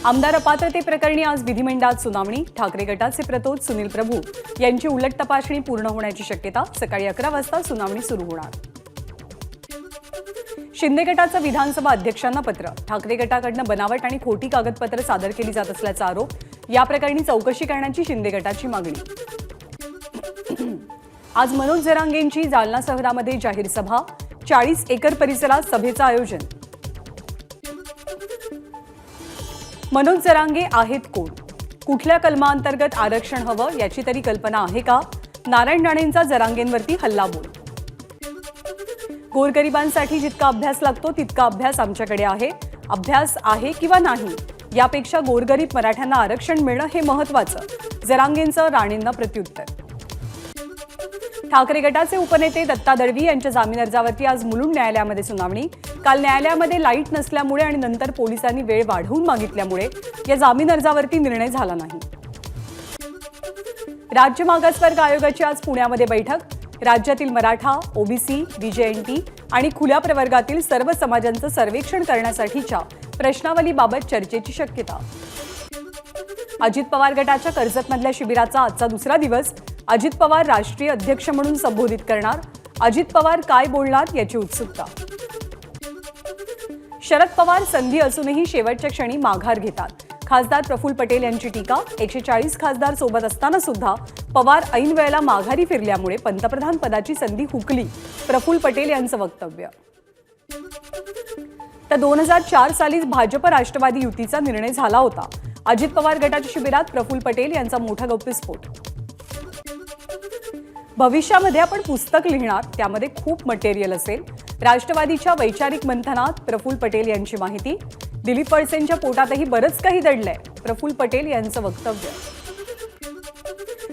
आमदार अपात्रतेप्रकरणी आज विधिमंडळात सुनावणी। ठाकरे गटाचे प्रतोद सुनील प्रभू यांची उलट तपासणी पूर्ण होण्याची शक्यता। सकाळी 11 वाजता सुनावणी सुरू होणार। शिंदे गटाचं विधानसभा अध्यक्षांना पत्र। ठाकरे गटाकडून बनावट आणि खोटी कागदपत्र सादर केली जात असल्याचा आरोप। या प्रकरणी चौकशी करण्याची शिंदे गटाची मागणी। आज मनोज जरांगेंची जालना शहरामध्ये जाहीर सभा। 40 एकर परिसरात सभेचं आयोजन। मनोज जरांगे आहेत कोण? कुठल्या कलमांतर्गत आरक्षण हवं याची तरी कल्पना आहे का? नारायण राणेंचा जरांगेंवरती हल्लाबोल। गोरगरिबांसाठी जितका अभ्यास लागतो तितका अभ्यास आमच्याकडे आहे। अभ्यास आहे किंवा नाही यापेक्षा गोरगरीब मराठ्यांना आरक्षण मिळणं हे महत्त्वाचं। जरांगेंचं राणेंना प्रत्युत्तर। ठाकरे गटाचे उपनेते दत्ता दळवी यांच्या जामीन अर्जावरती आज मुलुंड न्यायालयामध्ये सुनावणी। काल न्यायालयामध्ये लाईट नसल्यामुळे आणि नंतर पोलिसांनी वेळ वाढवून मागितल्यामुळे या जामीन अर्जावरती निर्णय झाला नाही। राज्य मागासवर्ग आयोगाची आज पुण्यामध्ये बैठक। राज्यातील मराठा, ओबीसी, बीजेएनटी आणि खुल्या प्रवर्गातील सर्व समाजांचं सर्वेक्षण करण्यासाठीच्या प्रश्नावलीबाबत चर्चेची शक्यता। अजित पवार गटाच्या कर्जतमधल्या शिबिराचा आजचा दुसरा दिवस। अजित पवार राष्ट्रीय अध्यक्ष म्हणून संबोधित करणार। अजित पवार काय बोलणार याची उत्सुकता। शरद पवार संधी असूनही शेवटच्या क्षणी माघार घेतात। खासदार प्रफुल्ल पटेल यांची टीका। 140 खासदार सोबत असताना सुद्धा पवार ऐन वेळेला माघारी फिरल्यामुळे पंतप्रधान पदाची संधी हुकली। प्रफुल्ल पटेल यांचं वक्तव्य। तर 2004 सालीच भाजप राष्ट्रवादी युतीचा निर्णय झाला होता। अजित पवार गटाच्या शिबिरात प्रफुल्ल पटेल यांचा मोठा गौप्यस्फोट। भविष्यामध्ये आपण पुस्तक लिहिणार, त्यामध्ये खूप मटेरियल असेल। राष्ट्रवादीच्या वैचारिक मंथनात प्रफुल्ल पटेल यांची माहिती। दिलीप वळसेंच्या पोटातही बरंच काही दडलंय। प्रफुल्ल पटेल यांचं वक्तव्य।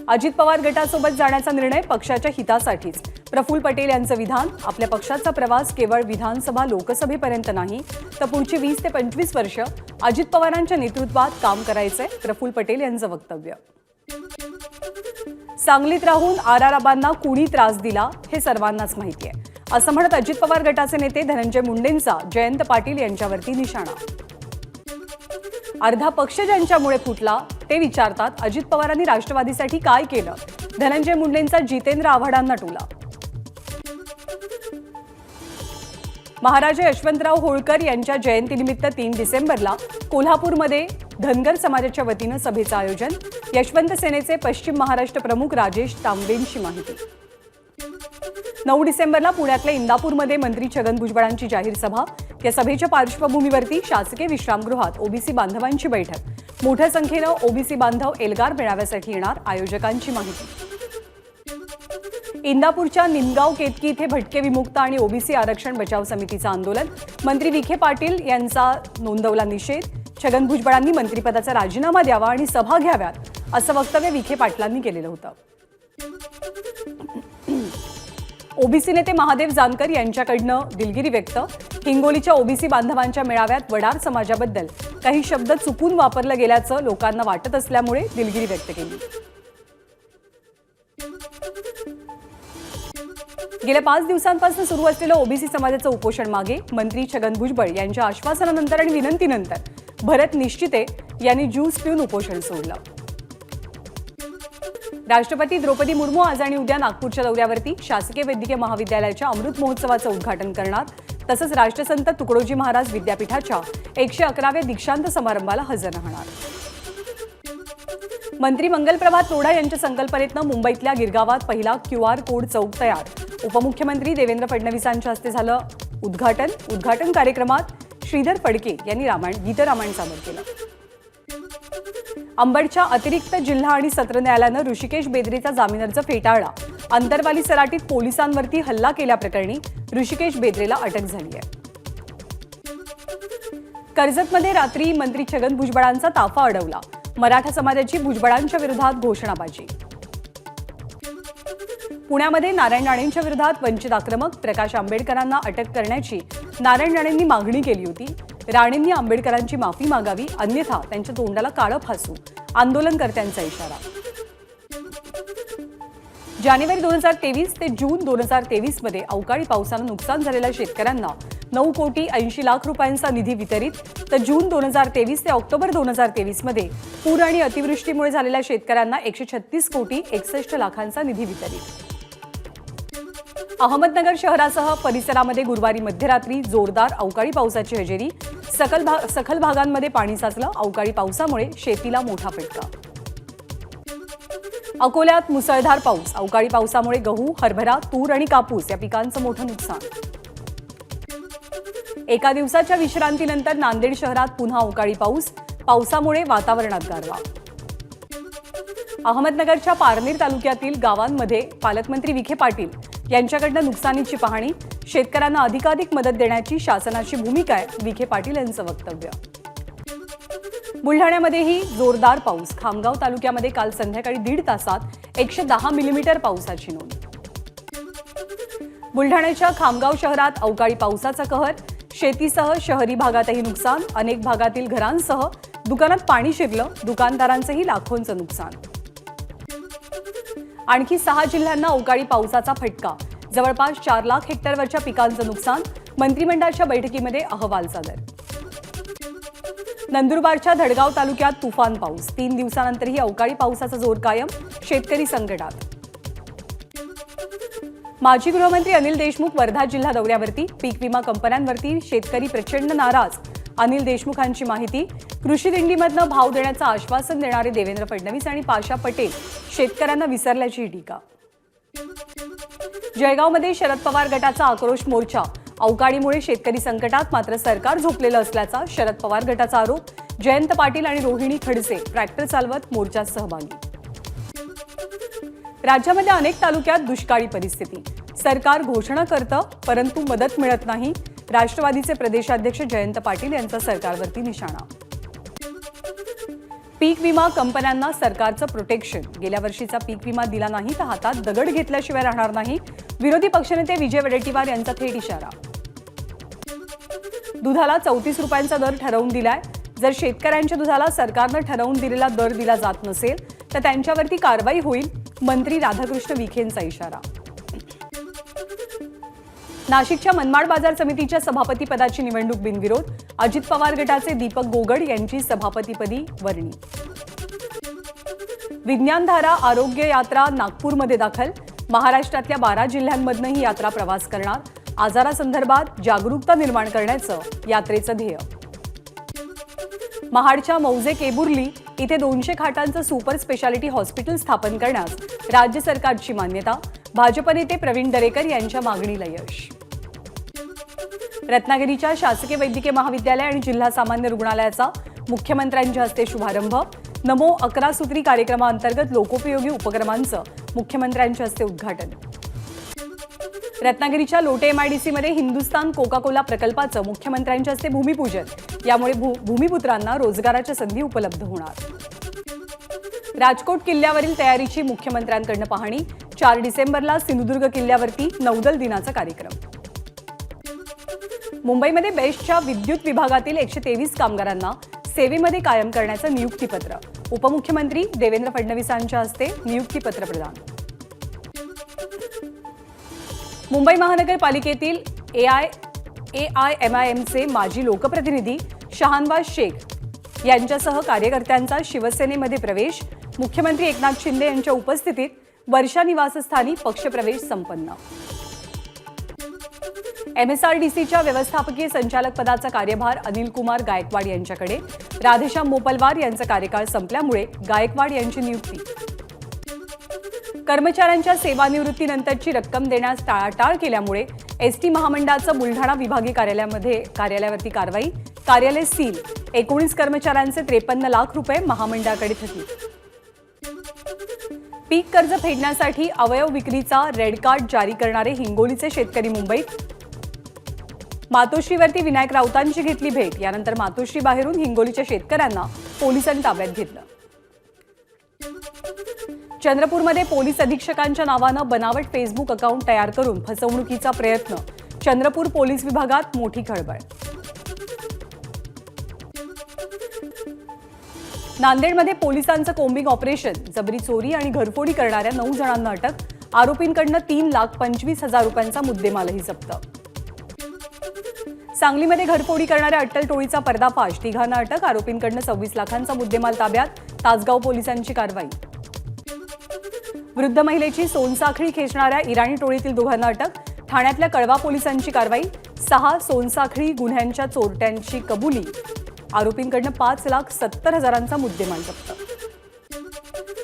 अजित पवार गटासोबत जाण्याचा निर्णय पक्षाच्या हितासाठीच। प्रफुल्ल पटेल यांचं विधान। आपल्या पक्षाचा प्रवास केवळ विधानसभा लोकसभेपर्यंत नाही तर पुढची 20 ते 25 वर्ष अजित पवारांच्या नेतृत्वात काम करायचंय। प्रफुल्ल पटेल यांचं वक्तव्य। सांगलीत राहून आराराबांना कुणी त्रास दिला हे सर्वांनाच माहिती आहे, असं म्हणत अजित पवार गटाचे नेते धनंजय मुंडेंचा जयंत पाटील यांच्यावरती निशाणा। अर्धा पक्ष ज्यांच्यामुळे फुटला ते विचारतात अजित पवारांनी राष्ट्रवादीसाठी काय केलं। धनंजय मुंडेंचा जितेंद्र आव्हाडांना टोला। महाराजा यशवंतराव होळकर यांच्या जयंतीनिमित्त 3 डिसेंबरला कोल्हापूरमध्ये धनगर समाजाच्या वतीनं सभेचं आयोजन। यशवंत सेनेचे पश्चिम महाराष्ट्र प्रमुख राजेश तांबेंची माहिती। 9 डिसेंबरला पुण्यातल्या इंदापूरमध्ये मंत्री छगन भुजबळांची जाहीर सभा। या सभेच्या पार्श्वभूमीवरती शासकीय विश्रामगृहात ओबीसी बांधवांची बैठक। मोठ्या संख्येनं ओबीसी बांधव एल्गार मेळाव्यासाठी येणार, आयोजकांची माहिती। इंदापूरच्या निमगाव केतकी इथे भटके विमुक्त आणि ओबीसी आरक्षण बचाव समितीचं आंदोलन। मंत्री विखे पाटील यांचा नोंदवला निषेध। छगन भुजबळांनी मंत्रिपदाचा राजीनामा द्यावा आणि सभा घ्याव्यात असं वक्तव्य विखे पाटलांनी केलेलं होतं। ओबीसी नेते महादेव जानकर यांच्याकडनं दिलगिरी व्यक्त। हिंगोलीच्या ओबीसी बांधवांच्या मेळाव्यात वडार समाजाबद्दल काही शब्द चुकून वापरलं गेल्याचं लोकांना वाटत असल्यामुळे दिलगिरी व्यक्त केली। गेल्या 5 दिवसांपासून सुरू असलेलं ओबीसी समाजाचं उपोषण मागे। मंत्री छगन भुजबळ यांच्या आश्वासनानंतर आणि विनंतीनंतर भरत निश्चिते यांनी ज्यूस पिऊन उपोषण सोडलं। राष्ट्रपती द्रौपदी मुर्मू आज आणि उद्या नागपूरच्या दौऱ्यावरती। शासकीय वैद्यकीय महाविद्यालयाच्या अमृत महोत्सवाचं उद्घाटन करणार, तसंच राष्ट्रसंत तुकडोजी महाराज विद्यापीठाच्या 111व्या दीक्षांत समारंभाला हजर राहणार। मंत्री मंगलप्रभात लोढा यांच्या संकल्पनेतनं मुंबईतल्या गिरगावात पहिला QR कोड चौक तयार। उपमुख्यमंत्री देवेंद्र फडणवीसांच्या हस्ते झालं उद्घाटन कार्यक्रमात श्रीधर फडके यांनी गीतरामायण सादर केलं। अंबडच्या अतिरिक्त जिल्हा आणि सत्र न्यायालयानं ऋषिकेश बेदरेचा जामीन अर्ज फेटाळला। अंतरवाली सराटीत पोलिसांवरती हल्ला केल्याप्रकरणी ऋषिकेश बेदरेला अटक झाली आहे। कर्जतमध्ये रात्री मंत्री छगन भुजबळांचा ताफा अडवला। मराठा समाजाची भुजबळांच्या विरोधात घोषणाबाजी। पुण्यामध्ये नारायण राणेंच्या विरोधात वंचित आक्रमक। प्रकाश आंबेडकरांना अटक करण्याची नारायण राणेंनी मागणी केली होती। राणेंनी आंबेडकरांची माफी मागावी, अन्यथा त्यांच्या तोंडाला काळं फासू, आंदोलनकर्त्यांचा इशारा। जानेवारी 2023 ते जून 2023 मध्ये अवकाळी पावसानं नुकसान झालेल्या शेतकऱ्यांना 9,80,00,000 रुपयांचा निधी वितरित, तर जून 2023 ते ऑक्टोबर 2023 मध्ये पूर आणि अतिवृष्टीमुळे झालेल्या शेतकऱ्यांना 136,61,00,000चा निधी वितरित. अहमदनगर शहरासह परिसरामध्ये गुरुवारी मध्यरात्री जोरदार अवकाळी पावसाची हजेरी. सखल भागांमध्ये पाणी साचलं. अवकाळी पावसामुळे शेतीला मोठा फटका. अकोल्यात मुसळधार पाऊस. अवकाळी पावसामुळे गहू, हरभरा, तूर आणि कापूस या पिकांचं मोठं नुकसान. एका दिवसाच्या विश्रांतीनंतर नांदेड शहरात पुन्हा अवकाळी पाऊस. पावसामुळे वातावरणात गारवा. अहमदनगरच्या पारनेर तालुक्यातील गावांमध्ये पालकमंत्री विखे पाटील यांच्याकडनं नुकसानीची पाहणी. शेतकऱ्यांना अधिकाधिक मदत देण्याची शासनाची भूमिका आहे, विखे पाटील यांचं वक्तव्य. बुलढाण्यामध्येही जोरदार पाऊस. खामगाव तालुक्यामध्ये काल संध्याकाळी 1.5 तासात 110 मिलीमीटर पावसाची नोंद. बुलढाण्याच्या खामगाव शहरात अवकाळी पावसाचा कहर. शेतीसह शहरी भागातही नुकसान. अनेक भागातील घरांसह दुकानात पाणी शिरलं. दुकानदारांचंही लाखोंचं नुकसान. आणखी 6 जिल्ह्यांना अवकाळी पावसाचा फटका. जवळपास 4 लाख हेक्टरवरच्या पिकांचं नुकसान. मंत्रिमंडळाच्या बैठकीमध्ये अहवाल सादर. नंदुरबारच्या धडगाव तालुक्यात तुफान पाऊस. 3 दिवसानंतरही अवकाळी पावसाचा जोर कायम. शेतकरी संकटात. माजी गृहमंत्री अनिल देशमुख वर्धा जिल्हा दौऱ्यावरती. पीक विमा कंपन्यांवरती शेतकरी प्रचंड नाराज. अनिल देशमुखांची माहिती. कृषी दिंडीमधनं भाव देण्याचं आश्वासन देणारे देवेंद्र फडणवीस आणि पाशा पटेल शेतकऱ्यांना विसरल्याची टीका. जळगावमध्ये शरद पवार गटाचा आक्रोश मोर्चा. अवकाळीमुळे शेतकरी संकटात, मात्र सरकार झोपलेलं असल्याचा शरद पवार गटाचा आरोप. जयंत पाटील आणि रोहिणी खडसे ट्रॅक्टर चालवत मोर्चात सहभागी. राज्यामध्ये अनेक तालुक्यात दुष्काळी परिस्थिती. सरकार घोषणा करतं, परंतु मदत मिळत नाही. राष्ट्रवादीचे प्रदेशाध्यक्ष जयंत पाटील यांचा सरकारवरती निशाणा. पीक विमा कंपन्यांना सरकारचं प्रोटेक्शन. गेल्या वर्षीचा पीक विमा दिला नाही तर हातात दगड घेतल्याशिवाय राहणार नाही. विरोधी पक्षनेते विजय वडेट्टीवार यांचा थेट इशारा. दुधाला 34 रुपयांचा दर ठरवून दिलाय. जर शेतकऱ्यांच्या दुधाला सरकारनं ठरवून दिलेला दर दिला जात नसेल तर त्यांच्यावरती कारवाई होईल. मंत्री राधाकृष्ण विखेंचा इशारा. नाशिकच्या मनमाड बाजार समितीच्या सभापतीपदाची निवडणूक बिनविरोध. अजित पवार गटाचे दीपक गोगड यांची सभापतीपदी वर्णी. विज्ञानधारा आरोग्य यात्रा नागपूरमध्ये दाखल. महाराष्ट्रातल्या 12 जिल्ह्यांमधनं ही यात्रा प्रवास करणार. आजारासंदर्भात जागरूकता निर्माण करण्याचं यात्रेचं ध्येय. महाडच्या मौजे केबुर्ली इथे 200 खाटांचं सुपर स्पेशालिटी हॉस्पिटल स्थापन करण्यास राज्य सरकारची मान्यता. भाजप नेते प्रवीण दरेकर यांच्या मागणीला यश. रत्नागिरीच्या शासकीय वैद्यकीय महाविद्यालय आणि जिल्हा सामान्य रुग्णालयाचा मुख्यमंत्र्यांच्या हस्ते शुभारंभ. नमो 11 सूत्री कार्यक्रमाअंतर्गत लोकोपयोगी उपक्रमांचं मुख्यमंत्र्यांच्या हस्ते उद्घाटन. रत्नागिरीच्या लोटे MIDCमध्ये हिंदुस्तान कोका कोला प्रकल्पाचं मुख्यमंत्र्यांच्या हस्ते भूमिपूजन. यामुळे भूमिपुत्रांना रोजगाराच्या संधी उपलब्ध होणार. राजकोट किल्ल्यावरील तयारीची मुख्यमंत्र्यांकडून पाहणी. 4 डिसेंबरला सिंधुदुर्ग किल्ल्यावरती नौदल दिनाचा कार्यक्रम. मुंबईमध्ये बेस्टच्या विद्युत विभागातील 123 कामगारांना सेवेमध्ये कायम करण्याचं नियुक्तीपत्र. उपमुख्यमंत्री देवेंद्र फडणवीसांच्या हस्ते नियुक्तीपत्र प्रदान. मुंबई महानगरपालिकेतील AIMIMचे माजी लोकप्रतिनिधी शहानवाज शेख यांच्यासह कार्यकर्त्यांचा शिवसेनेमध्ये प्रवेश. मुख्यमंत्री एकनाथ शिंदे यांच्या उपस्थितीत वर्षा निवासस्थानी पक्षप्रवेश संपन्न. MSRDCच्या व्यवस्थापकीय संचालक पदाचा कार्यभार अनिल कुमार गायकवाड यांच्याकडे. राधेश्याम मोपलवार यांचा कार्यकाळ संपल्यामुळे गायकवाड यांची नियुक्ती. कर्मचाऱ्यांच्या सेवानिवृत्तीनंतरची रक्कम देण्यास टाळाटाळ केल्यामुळे ST महामंडळाचं बुलढाणा विभागीय कार्यालयावरती कारवाई. कार्यालय सील. 19 कर्मचाऱ्यांचे 53 लाख रुपये महामंडळाकडे थकीत. पीक कर्ज फेडण्यासाठी अवयव विक्रीचा रेड कार्ड जारी करणारे हिंगोलीचे शेतकरी मुंबईत. मातोश्रीवरती विनायक राऊतांची घेतली भेट. यानंतर मातोश्री बाहेरून हिंगोलीच्या शेतकऱ्यांना पोलिसांनी ताब्यात घेतलं. चंद्रपूरमध्ये पोलीस अधीक्षकांच्या नावानं बनावट फेसबुक अकाउंट तयार करून फसवणुकीचा प्रयत्न. चंद्रपूर पोलीस विभागात मोठी खळबळ. नांदेडमध्ये पोलिसांचं कोम्बिंग ऑपरेशन. जबरी चोरी आणि घरफोडी करणाऱ्या 9 जणांना अटक. आरोपींकडनं 3,25,000 रुपयांचा मुद्देमालही जप्त. सांगलीमध्ये घरफोडी करणाऱ्या अट्टल टोळीचा पर्दाफाश, तिघांना अटक, आरोपींकडून 26 लाखांचा मुद्देमाल ताब्यात, तासगाव पोलिसांची कारवाई. वृद्ध महिलेची सोनसाखळी खेचणाऱ्या इराणी टोळीतील दोघांना अटक, ठाण्यातल्या कळवा पोलिसांची कारवाई. 6 सोनसाखळी गुन्ह्यांच्या चोरट्यांची कबुली, आरोपींकडून 5,70,000चा मुद्देमाल जप्त.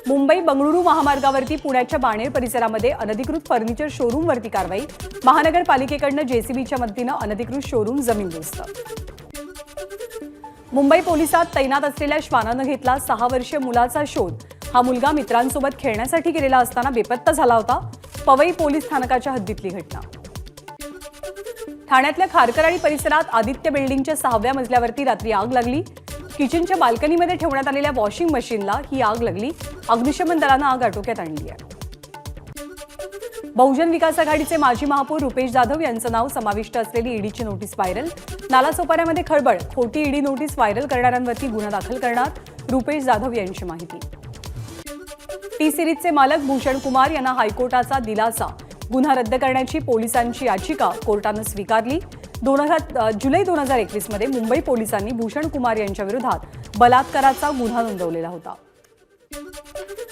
मुंबई बंगळुरू महामार्गावरती पुण्याच्या बाणेर परिसरामध्ये अनधिकृत फर्निचर शोरूमवरती कारवाई, महानगरपालिकेकडून जेसीबीच्या मदतीनं अनधिकृत शोरूम जमीनदोस्त. मुंबई पोलिसात तैनात असलेल्या श्वानानं घेतला 6 वर्षीय मुलाचा शोध. हा मुलगा मित्रांसोबत खेळण्यासाठी गेलेला असताना बेपत्ता झाला होता. पवई पोलीस स्थानकाच्या हद्दीतली घटना. ठाण्यातल्या खारकराळी परिसरात आदित्य बिल्डिंगच्या 6व्या मजल्यावरती रात्री आग लागली. किचनच्या बाल्कनीमध्ये ठेवण्यात आलेल्या वॉशिंग मशीनला ही आग लागली. अग्निशमन दलानं आग आटोक्यात आणली आहे. बहुजन विकास आघाडीचे माजी महापौर रुपेश जाधव यांचं नाव समाविष्ट असलेली ईडीची नोटीस व्हायरल. नालासोपाऱ्यामध्ये खळबळ, खोटी ईडी नोटीस व्हायरल करणाऱ्यांवरती गुन्हा दाखल करणार, रुपेश जाधव यांची माहिती. टी सिरीजचे मालक भूषण कुमार यांना हायकोर्टाचा दिलासा, गुन्हा रद्द करण्याची पोलिसांची याचिका कोर्टानं स्वीकारली. जुलै 2021 मध्ये मुंबई पोलिसांनी भूषण कुमार यांच्या विरोधात बलात्काराचा गुन्हा नोंदवलेला होता.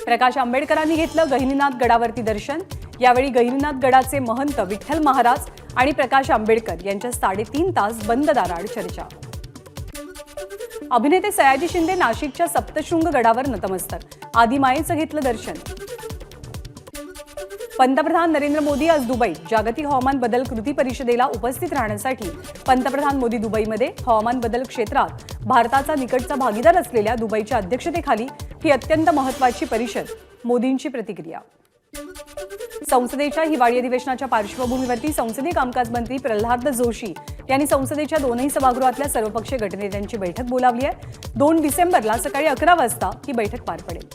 प्रकाश आंबेडकरांनी घेतलं गहिनीनाथ गडावरती दर्शन. यावेळी गहिनीनाथ गडाचे महंत विठ्ठल महाराज आणि प्रकाश आंबेडकर यांच्या 3.5 तास बंद दाराआड चर्चा. अभिनेते सयाजी शिंदे नाशिकच्या सप्तशृंग गडावर नतमस्तक, आदिमायेचं घेतलं दर्शन. पंतप्रधान नरेंद्र मोदी आज दुबईत जागतिक हवामान बदल कृती परिषदेला उपस्थित राहण्यासाठी. पंतप्रधान मोदी दुबईमध्ये हवामान बदल क्षेत्रात भारताचा निकटचा भागीदार असलेल्या दुबईच्या अध्यक्षतेखाली ही अत्यंत महत्त्वाची परिषद. मोदींची प्रतिक्रिया. संसदेच्या हिवाळी अधिवेशनाच्या पार्श्वभूमीवरती संसदीय कामकाज मंत्री प्रल्हाद जोशी यांनी संसदेच्या दोनही सभागृहातल्या सर्वपक्षीय गटनेत्यांची बैठक बोलावली आहे. 2 डिसेंबरला सकाळी 11 वाजता ही बैठक पार पडेल.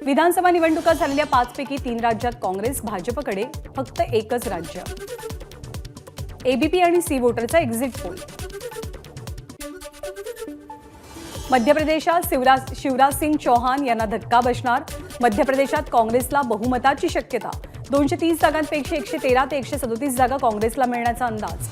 विधानसभा निवडणुका झालेल्या 5 पैकी 3 राज्यात काँग्रेस, भाजपकडे फक्त एकच राज्य. एबीपी आणि सी वोटरचा एक्झिट पोल. मध्य प्रदेशात शिवराज सिंग चौहान यांना धक्का बसणार. मध्य प्रदेशात काँग्रेसला बहुमताची शक्यता. 230 जागांपैकी 113 ते 137 जागा काँग्रेसला मिळण्याचा अंदाज.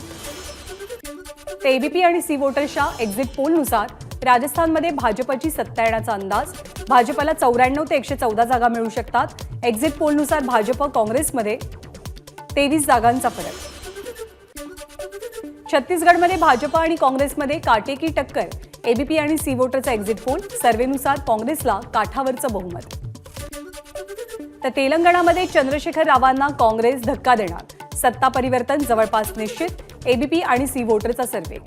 एबीपी आणि सी वोटरच्या एक्झिट पोलनुसार राजस्थानमध्ये भाजपची सत्ता येण्याचा अंदाज. भाजपला 94 ते 114 जागा मिळू शकतात. एक्झिट पोलनुसार भाजप काँग्रेसमध्ये 23 जागांचा फरक. छत्तीसगडमध्ये भाजप आणि काँग्रेसमध्ये काटेकी टक्कर. एबीपी आणि सी वोटरचा एक्झिट पोल सर्वेनुसार काँग्रेसला काठावरचं बहुमत. तर तेलंगणामध्ये चंद्रशेखर रावांना काँग्रेस धक्का देणार. सत्ता परिवर्तन जवळपास निश्चित. एबीपी आणि सी वोटरचा सर्वे.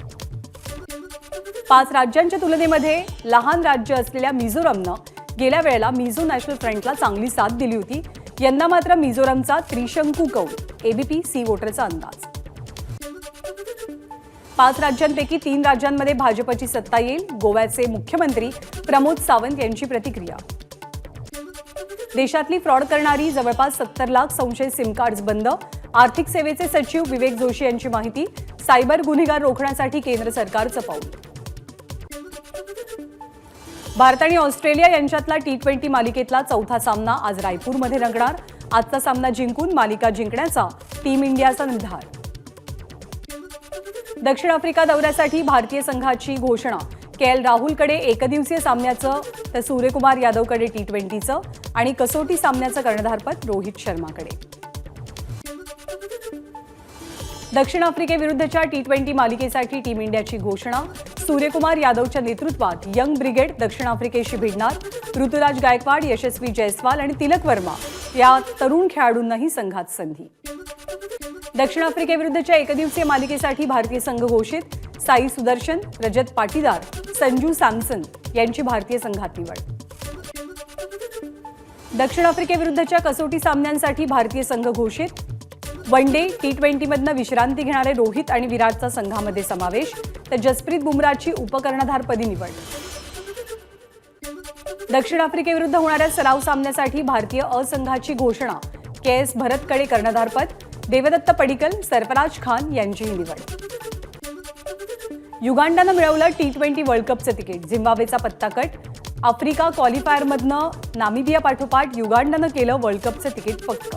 5 राज्यांच्या तुलनेमध्ये लहान राज्य असलेल्या मिझोरमनं गेल्या वेळेला मिझो नॅशनल फ्रंटला चांगली साथ दिली होती. यंदा मात्र मिझोरमचा त्रिशंकू कौल. एबीपी सी वोटरचा अंदाज. 5 राज्यांपैकी 3 राज्यांमध्ये भाजपची सत्ता येईल. गोव्याचे मुख्यमंत्री प्रमोद सावंत यांची प्रतिक्रिया. देशातली फ्रॉड करणारी जवळपास 70 लाख संशयित सिम कार्ड्स बंद. आर्थिक सेवेचे सचिव विवेक जोशी यांची माहिती. सायबर गुन्हेगार रोखण्यासाठी केंद्र सरकारचं पाऊल. भारत आणि ऑस्ट्रेलिया यांच्यातला T20 मालिकेतला 4था सामना आज रायपूरमध्ये रंगणार. आजचा सामना जिंकून मालिका जिंकण्याचा टीम इंडियाचा निर्धार. दक्षिण आफ्रिका दौऱ्यासाठी भारतीय संघाची घोषणा. केएल राहुलकडे एकदिवसीय सामन्याचं तर सूर्यकुमार यादवकडे T20चं आणि कसोटी सामन्याचं कर्णधारपद रोहित शर्माकडे. दक्षिण आफ्रिकेविरुद्धच्या T20 मालिकेसाठी टीम इंडियाची घोषणा. सूर्यकुमार यादवच्या नेतृत्वात यंग ब्रिगेड दक्षिण आफ्रिकेशी भिडणार. ऋतुराज गायकवाड, यशस्वी जयस्वाल आणि तिलक वर्मा या तरुण खेळाडूंनाही संघात संधी. दक्षिण आफ्रिकेविरुद्धच्या एकदिवसीय मालिकेसाठी भारतीय संघ घोषित. साई सुदर्शन, रजत पाटीदार, संजू सॅमसन यांची भारतीय संघात निवड. दक्षिण आफ्रिकेविरुद्धच्या कसोटी सामन्यांसाठी भारतीय संघ घोषित. वन डे T20 मधनं विश्रांती घेणारे रोहित आणि विराटचा संघामध्ये समावेश. तर जसप्रीत बुमराची उपकर्णधारपदी निवड. दक्षिण आफ्रिकेविरुद्ध होणाऱ्या सराव सामन्यासाठी भारतीय अ संघाची घोषणा. KS भरतकडे कर्णधारपद. देवदत्त पडिक्कल, सरफराज खान यांचीही निवड. युगांडानं मिळवलं T20 वर्ल्ड कपचं तिकीट. झिम्बाब्वेचा पत्ता कट. आफ्रिका क्वालिफायरमधनं नामिबिया पाठोपाठ युगांडानं केलं वर्ल्ड कपचं तिकीट पक्क.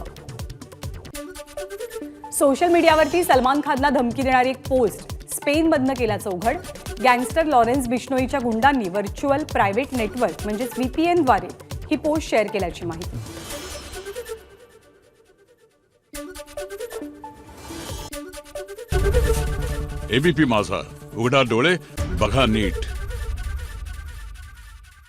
सोशल मीडियावरती सलमान खानला धमकी देणारी एक पोस्ट स्पेनमधनं केल्याचं उघड. गँगस्टर लॉरेन्स बिश्नोईच्या गुंडांनी व्हर्च्युअल प्रायव्हेट नेटवर्क म्हणजेच VPNद्वारे ही पोस्ट शेअर केल्याची माहिती. ABP माझा, उघडा डोळे बघा नीट.